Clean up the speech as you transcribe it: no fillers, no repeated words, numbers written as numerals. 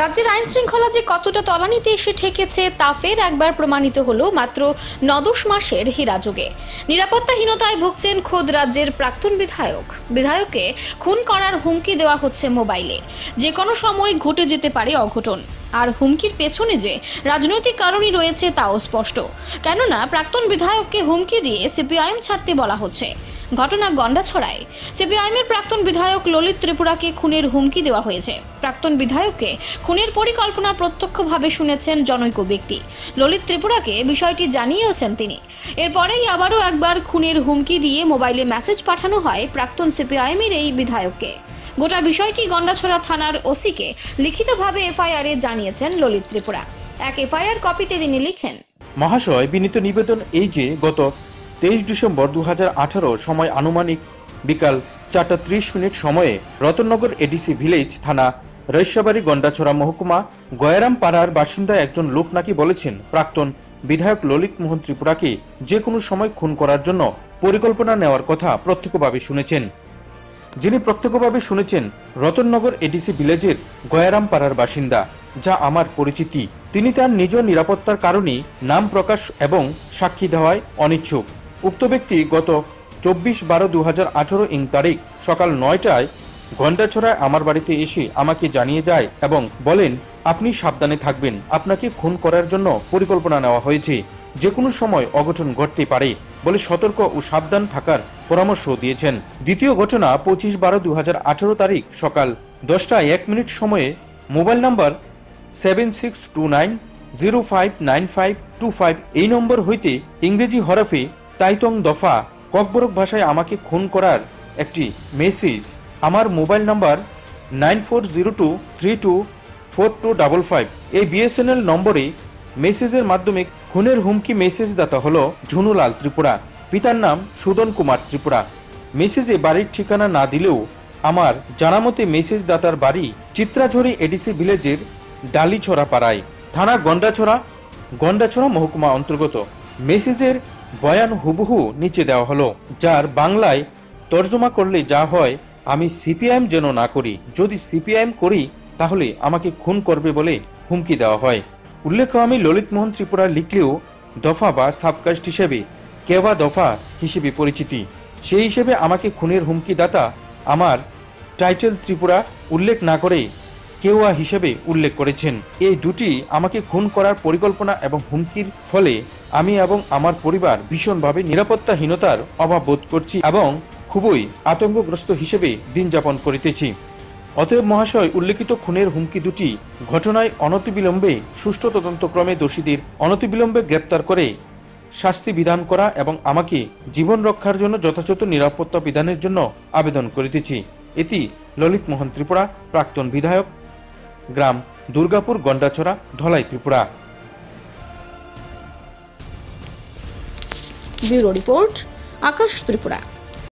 রাজ্যের আইন শৃঙ্খলা যে কতটা তলানিতে এসে ঠেকেছে তা ফের একবার প্রমাণিত হলো মাত্র ৯-১০ মাসের হীরাযোগে। নিরাপত্তাহীনতায় ভুগছেন খোদ রাজ্যের প্রাক্তন বিধায়ককে খুন করার হুমকি দেওয়া হচ্ছে মোবাইলে। যে কোনো সময় ঘটে যেতে পারে অঘটন। আর হুমকির পেছনে যে রাজনৈতিক কারণই রয়েছে তাও স্পষ্ট, কেননা প্রাক্তন বিধায়ককে হুমকি দিয়ে সিপিআইএম ছাড়তে বলা হচ্ছে। ঘটনা গন্ডাছড়ায় সিপিআইএমের প্রাক্তন বিধায়ক ললিত ত্রিপুরাকে খুনের হুমকি দেওয়া হয়েছে। প্রাক্তন বিধায়ককে খুনের পরিকল্পনা প্রত্যক্ষভাবে শুনেছেন জনৈক ব্যক্তি। ললিত ত্রিপুরাকে বিষয়টি জানিয়েছেন তিনি। এরপরেই আবারও একবার খুনের হুমকি দিয়ে মোবাইলে মেসেজ পাঠানো হয় প্রাক্তন সিপিআইএমের এই বিধায়ককে। গোটা বিষয়টি গন্ডাছড়া থানার ওসিকে লিখিতভাবে এফআইআর এ জানিয়েছেন ললিত ত্রিপুরা। এক এফআইআর কপিতে তিনি লিখেন, মহাশয়, বিনীত নিবেদন এই যে গত 23 ডিসেম্বর 2018 সময় আনুমানিক বিকাল 4:30 সময়ে রতননগর এডিসি ভিলেজ থানা রৈশাবাড়ি গন্ডাছড়া মহকুমা গয়ারাম পাড়ার বাসিন্দা একজন লোক নাকি বলেছেন প্রাক্তন বিধায়ক ললিত মোহন ত্রিপুরাকে যে কোনো সময় খুন করার জন্য পরিকল্পনা নেওয়ার কথা প্রত্যক্ষভাবে শুনেছেন। যিনি প্রত্যক্ষভাবে শুনেছেন রতননগর এডিসি ভিলেজের গয়ারাম পাড়ার বাসিন্দা, যা আমার পরিচিতি। তিনি তার নিজ নিরাপত্তার কারণে নাম প্রকাশ এবং সাক্ষী দেওয়ায় অনিচ্ছুক। উক্ত ব্যক্তি গত 24/12/2018 তারিখ সকাল 9টায় গন্ডাছড়ায় আমার বাড়িতে এসে আমাকে জানিয়ে যায় এবং বলেন, আপনি সাবধানে থাকবেন, আপনাকে খুন করার জন্য পরিকল্পনা নেওয়া হয়েছে, যে কোনো সময় অঘটন ঘটতে পারে বলে সতর্ক ও সাবধান থাকার পরামর্শ দিয়েছেন। দ্বিতীয় ঘটনা 25/12/2018 তারিখ সকাল 10:01 সময়ে মোবাইল নাম্বার 7629059525 এই নম্বর হইতে ইংরেজি হরফে তাইতং দফা ককবরক ভাষায় আমাকে খুন করার একটি মেসেজ আমার মোবাইল নাম্বার 9402324255 এই বিএসএনএল নম্বরে মেসেজের মাধ্যমে খুনের হুমকি মেসেজ দাতা হল ঝুনুলাল ত্রিপুরা, পিতার নাম সুদন কুমার ত্রিপুরা। মেসেজে বাড়ির ঠিকানা না দিলেও আমার জানামতে মেসেজ দাতার বাড়ি চিত্রাঝড়ি এডিসি ভিলেজের ডালিছড়া পাড়ায়, থানা গন্ডাছড়া মহকুমা অন্তর্গত। মেসেজের বয়ান হুবহু নিচে দেওয়া হলো, যার বাংলায় তর্জমা করলে যা হয়, আমি সিপিআইএম যেন না করি, যদি সিপিআইএম করি তাহলে আমাকে খুন করবে বলে হুমকি দেওয়া হয়। উল্লেখ্য, আমি ললিত মোহন ত্রিপুরা লিখলেও দফা বা সাবকাস্ট হিসেবে কেওয়া দফা হিসেবে পরিচিতি। সেই হিসেবে আমাকে খুনের হুমকি দাতা আমার টাইটেল ত্রিপুরা উল্লেখ না করে কেওয়া হিসেবে উল্লেখ করেছেন। এই দুটি আমাকে খুন করার পরিকল্পনা এবং হুমকির ফলে আমি এবং আমার পরিবার ভীষণভাবে নিরাপত্তাহীনতার অভাব বোধ করছি এবং খুবই আতঙ্কগ্রস্ত হিসেবে দিন যাপন করিতেছি। অতএব মহাশয়, উল্লেখিত খুনের হুমকি দুটি ঘটনায় অনতিবিলম্বে সুষ্ঠু তদন্তক্রমে দোষীদের অনতিবিলম্বে গ্রেপ্তার করে শাস্তি বিধান করা এবং আমাকে জীবন রক্ষার জন্য যথাযথ নিরাপত্তা বিধানের জন্য আবেদন করিতেছি। এটি ললিত মোহন ত্রিপুরা, প্রাক্তন বিধায়ক, গ্রাম দুর্গাপুর, গন্ডাছড়া, ধলাই, ত্রিপুরা। ব্যুরো রিপোর্ট, আকাশ ত্রিপুরা।